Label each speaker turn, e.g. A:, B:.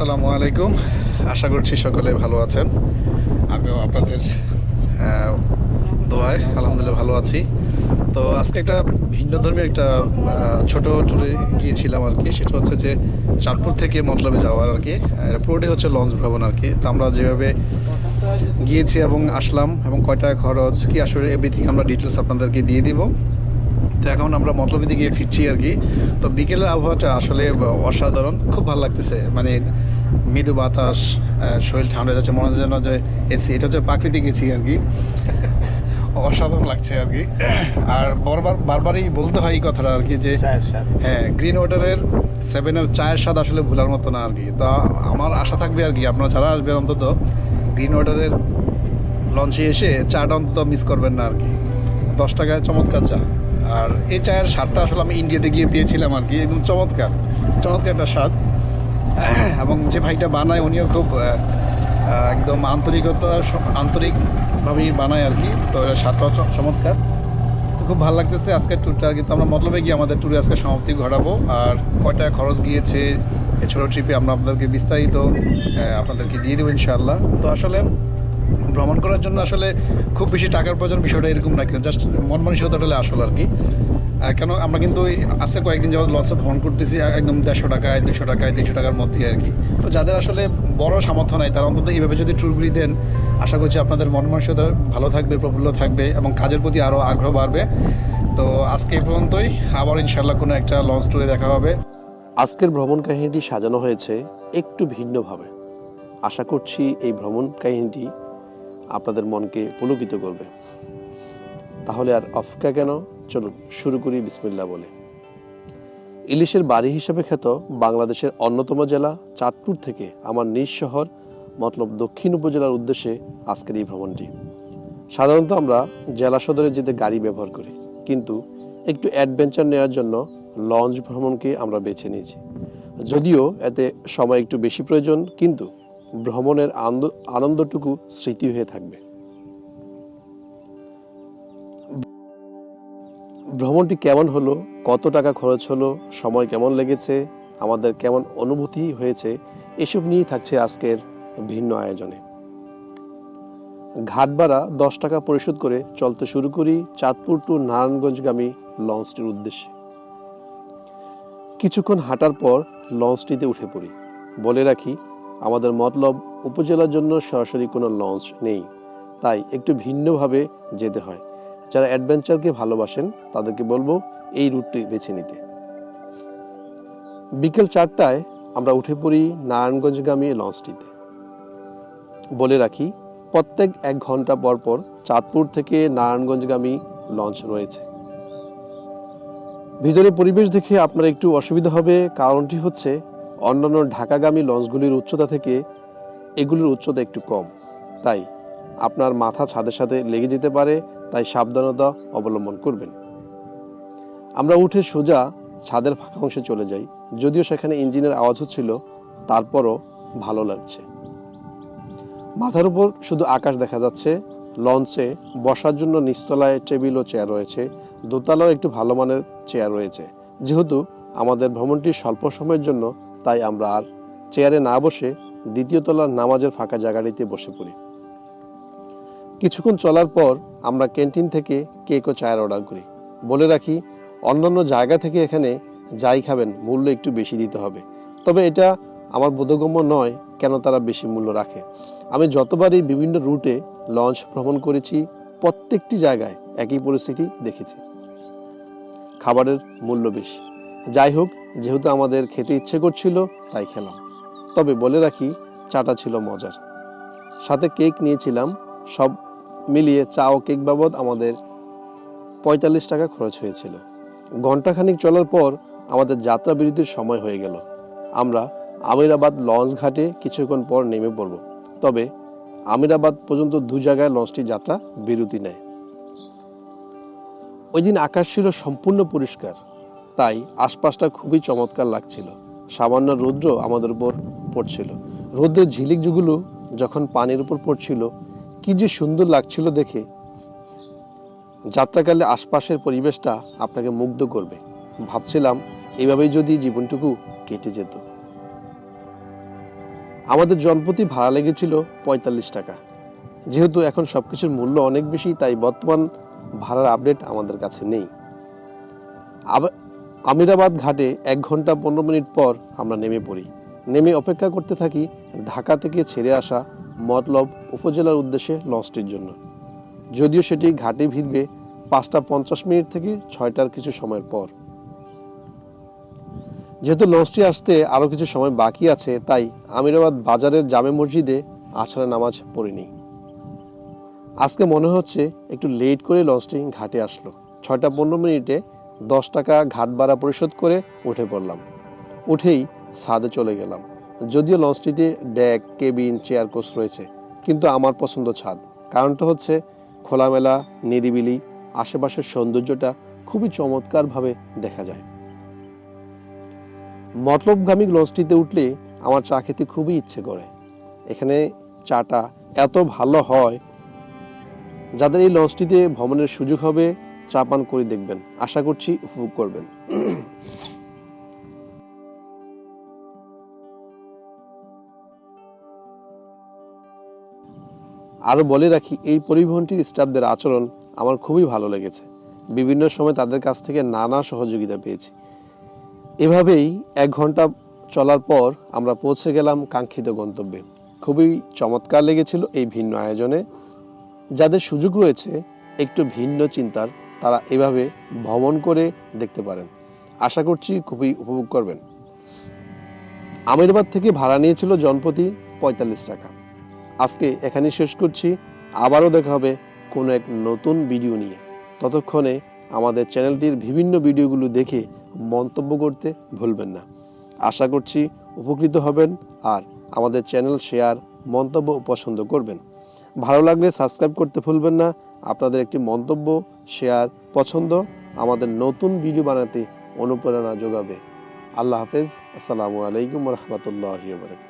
A: আসসালামু আলাইকুম। আশা করছি সকলে ভালো আছেন। আমিও আপনাদের দোয়ায় আলহামদুলিল্লাহ ভালো আছি। তো আজকে একটা ভিন্ন ধর্মী একটা ছোট ট্যুরে গিয়েছিলাম আর কি। সেটা হচ্ছে যে চাঁদপুর থেকে মতলবে যাওয়ার আর কি। পুরোটাই হচ্ছে লঞ্চ ভ্রমণ আর কি। তো আমরা যেভাবে গিয়েছি এবং আসলাম এবং কয় টাকা খরচ কি আসলে এভরিথিং আমরা ডিটেলস আপনাদেরকে দিয়ে দিব। তো এখন আমরা মতলবে দিকে ফিরছি আর কি। তো বিকেলের আবহাওয়াটা আসলে অসাধারণ, খুব ভালো লাগতেছে। মানে মৃদু বাতাস, শরীর ঠান্ডা যাচ্ছে, মনে হচ্ছে যেন যে এসি, এটা হচ্ছে প্রাকৃতিক এসি আর কি। অসাধারণ লাগছে আর কি। আর বারবারই বলতে হয় এই কথাটা আর কি যে হ্যাঁ, গ্রিন ওয়াটারের 7-এর চায়ের স্বাদ আসলে ভোলার মতো না আর কি। তো আমার আশা থাকবে আর কি, আপনারা যারা আসবেন অন্তত গ্রিন ওয়াটারের লঞ্চে এসে চাটা অন্তত মিস করবেন না আর কি। 10 টাকায় চমৎকার চা। আর এই চায়ের স্বাদটা আসলে আমি ইন্ডিয়াতে গিয়ে পেয়েছিলাম আর কি। একদম চমৎকার একটা স্বাদ। এবং যে ভাইটা বানায় উনিও খুব একদম আন্তরিকভাবেই বানায় আর কি। তো এটা স্বাদটাও চমৎকার, খুব ভালো লাগতেছে আজকের ট্যুরটা আর কি। তো আমরা মতলবে গিয়ে আমাদের ট্যুরে আজকে সমাপ্তি ঘটাবো। আর কয়টা খরচ গিয়েছে এই ছোটো ট্রিপে আমরা আপনাদেরকে বিস্তারিত আপনাদেরকে দিয়ে দেবো ইনশাআল্লাহ। তো আসলে ভ্রমণ করার জন্য আসলে খুব বেশি টাকার প্রয়োজন বিষয়টা এরকম না, কিন্তু জাস্ট মন মানসিকতা হলে আসল আর কি। কেন আমরা কিন্তু আজকে কয়েকদিন যাবত লঞ্চে ভ্রমণ করতেছি একদম 150 টাকায় 200 টাকায় 300 টাকার মধ্যে আর কি। তো যাদের আসলে বড় সামর্থ্য নাই তারা অন্তত এইভাবে যদি ট্যুরগুলি দেন, আশা করছি আপনাদের মন মানসিকতা ভালো থাকবে, প্রফুল্ল থাকবে এবং কাজের প্রতি আরও আগ্রহ বাড়বে। তো আজকে এই পর্যন্তই, আবার ইনশাআল্লাহ কোনো একটা লঞ্চ ট্যুরে দেখা হবে।
B: আজকের ভ্রমণ কাহিনীটি সাজানো হয়েছে একটু ভিন্নভাবে। আশা করছি এই ভ্রমণ কাহিনীটি আপনাদের মনকে পুলকিত করবে। তাহলে আর অপেক্ষা কেন, চলুন শুরু করি বিসমিল্লাহ বলে। ইলিশের বাড়ি হিসেবে খ্যাত বাংলাদেশের অন্যতম জেলা চাঁদপুর থেকে আমার নিজ শহর মতলব দক্ষিণ উপজেলার উদ্দেশ্যে আজকের এই ভ্রমণটি। সাধারণত আমরা জেলা সদরে যেতে গাড়ি ব্যবহার করি, কিন্তু একটু অ্যাডভেঞ্চার নেওয়ার জন্য লঞ্চ ভ্রমণকে আমরা বেছে নিয়েছি। যদিও এতে সময় একটু বেশি প্রয়োজন, কিন্তু ভ্রমণের আনন্দটুকু স্মৃতি হয়ে থাকবে। ভ্রমণটি কেমন হলো, কত টাকা খরচ হলো, সময় কেমন লেগেছে, আমাদের কেমন অনুভূতি হয়েছে, এসব নিয়েই থাকছে আজকের ভিন্ন আয়োজনে। ঘাট ভাড়া 10 টাকা পরিশোধ করে চলতে শুরু করি চাঁদপুর টু নারায়ণগঞ্জগামী লঞ্চটির উদ্দেশ্যে। কিছুক্ষণ হাঁটার পর লঞ্চটিতে উঠে পড়ি। বলে রাখি, আমাদের মতলব উপজেলার জন্য সরাসরি কোনো লঞ্চ নেই, তাই একটু ভিন্নভাবে যেতে হয়। যারা অ্যাডভেঞ্চারকে ভালোবাসেন তাদেরকে বলবো এই রুটটি বেছে নিতে। বিকেল 4টায় আমরা উঠে পড়ি নারায়ণগঞ্জগামী লঞ্চটিতে। বলে রাখি, প্রত্যেক 1 ঘন্টা পর পর চাঁদপুর থেকে নারায়ণগঞ্জগামী লঞ্চ রয়েছে। ভিতরে পরিবেশ দেখে আপনার একটু অসুবিধা হবে, কারণটি হচ্ছে অন্যান্য ঢাকাগামী লঞ্চগুলির উচ্চতা থেকে এগুলির উচ্চতা একটু কম, তাই আপনার মাথা ছাদের সাথে লেগে যেতে পারে, তাই সাবধানতা অবলম্বন করবেন। আমরা উঠে সোজা ছাদের ফাঁকা অংশে চলে যাই। যদিও সেখানে ইঞ্জিনের আওয়াজ হচ্ছিল, তারপরও ভালো লাগছে। মাথার উপর শুধু আকাশ দেখা যাচ্ছে। লঞ্চে বসার জন্য নিচতলায় টেবিল ও চেয়ার রয়েছে, দোতলাও একটু ভালো মানের চেয়ার রয়েছে। যেহেতু আমাদের ভ্রমণটি স্বল্প সময়ের জন্য, তাই আমরা আর চেয়ারে না বসে দ্বিতীয় তলার নামাজের ফাঁকা জায়গাটিতে বসে পড়ি। কিছুক্ষণ চলার পর আমরা ক্যান্টিন থেকে কেক ও চায়ের অর্ডার করি। বলে রাখি, অন্যান্য জায়গা থেকে এখানে যাই খাবেন মূল্য একটু বেশি দিতে হবে, তবে এটা আমার বোধগম্য নয় কেন তারা বেশি মূল্য রাখে। আমি যতবারই বিভিন্ন রুটে লঞ্চ ভ্রমণ করেছি, প্রত্যেকটি জায়গায় একই পরিস্থিতি দেখেছি, খাবারের মূল্য বেশি। যাই হোক, যেহেতু আমাদের খেতে ইচ্ছে করছিল তাই খেলাম। তবে বলে রাখি, চাটা ছিল মজার, সাথে কেক নিয়েছিলাম। সব মিলিয়ে চা ও কেক বাবদ আমাদের 45 টাকা খরচ হয়েছিল। ঘণ্টাখানিক চলার পর আমাদের যাত্রা বিরতির সময় হয়ে গেল। আমরা আমিরাবাদ লঞ্চ ঘাটে কিছুক্ষণ পর নেমে পড়ব। তবে আমিরাবাদ পর্যন্ত 2 জায়গায় লঞ্চটি যাত্রা বিরতি নেয়। ওই দিন আকাশ ছিল সম্পূর্ণ পরিষ্কার, তাই আশপাশটা খুবই চমৎকার লাগছিল। সামান্য রৌদ্র আমাদের উপর পড়ছিল। রৌদ্রের ঝিলিকগুলো যখন পানির উপর পড়ছিল, কি যে সুন্দর লাগছিল দেখে। যাত্রাকালে আশপাশের পরিবেশটা আপনাকে মুগ্ধ করবে। ভাবছিলাম এভাবেই যদি জীবনটুকু কেটে যেত। আমাদের জনপ্রতি ভাড়া লেগেছিল ৪৫ টাকা। যেহেতু এখন সবকিছুর মূল্য অনেক বেশি, তাই বর্তমান ভাড়ার আপডেট আমাদের কাছে নেই। আমিরাবাদ ঘাটে ১ ঘন্টা ১৫ মিনিট পর আমরা নেমে পড়ি। নেমে অপেক্ষা করতে থাকি ঢাকা থেকে ছেড়ে আসা মতলব উপজেলার উদ্দেশ্যে লঞ্চটির জন্য। যদিও সেটি ঘাটে ভিড়বে ৫টা ৫০ মিনিট থেকে ৬টার কিছু সময়ের পর। যেহেতু লঞ্চটি আসতে আরও কিছু সময় বাকি আছে, তাই আমিরাবাদ বাজারের জামে মসজিদে আসরের নামাজ পড়িনি। আজকে মনে হচ্ছে একটু লেট করে লঞ্চটি ঘাটে আসলো। ৬টা ১৫ মিনিটে ১০ টাকা ঘাট ভাড়া পরিশোধ করে উঠে পড়লাম। উঠেই ছাদে চলে গেলাম। যদিও লঞ্চটিতে ডেক, কেবিন, চেয়ার কোচ রয়েছে, কিন্তু আমার পছন্দ ছাদ। কারণটা হচ্ছে খোলামেলা, নিরিবিলি, আশেপাশের সৌন্দর্যটা খুবই চমৎকারভাবে দেখা যায়। মতলবগামী লঞ্চটিতে উঠলে আমার চা খেতে খুবই ইচ্ছে করে। এখানে চাটা এত ভালো হয়, যাদের এই লঞ্চটিতে ভ্রমণের সুযোগ হবে চা পান করে দেখবেন, আশা করছি উপভোগ করবেন। আরও বলে রাখি, এই পরিবহনটির স্টাফদের আচরণ আমার খুবই ভালো লেগেছে। বিভিন্ন সময় তাদের কাছ থেকে নানা সহযোগিতা পেয়েছি। এভাবেই ১ ঘন্টা চলার পর আমরা পৌঁছে গেলাম কাঙ্ক্ষিত গন্তব্যে। খুবই চমৎকার লেগেছিল এই ভিন্ন আয়োজনে। যাদের সুযোগ রয়েছে একটু ভিন্ন চিন্তার, তারা এভাবে ভ্রমণ করে দেখতে পারেন। আশা করছি খুবই উপভোগ করবেন। আমিরাবাদ থেকে ভাড়া নিয়েছিল জনপ্রতি ৪৫ টাকা। আজকে এখানেই শেষ করছি। আবারও দেখা হবে কোনো এক নতুন ভিডিও নিয়ে। ততক্ষণে আমাদের চ্যানেলটির বিভিন্ন ভিডিওগুলো দেখে মন্তব্য করতে ভুলবেন না। আশা করছি উপকৃত হবেন আর আমাদের চ্যানেল শেয়ার, মন্তব্য পছন্দ করবেন। ভালো লাগলে সাবস্ক্রাইব করতে ভুলবেন না। আপনাদের একটি মন্তব্য, শেয়ার, পছন্দ আমাদের নতুন ভিডিও বানাতে অনুপ্রেরণা যোগাবে। আল্লাহ হাফেজ। আসসালামু আলাইকুম ওয়া রাহমাতুল্লাহি ওয়া বারাকাতুহু।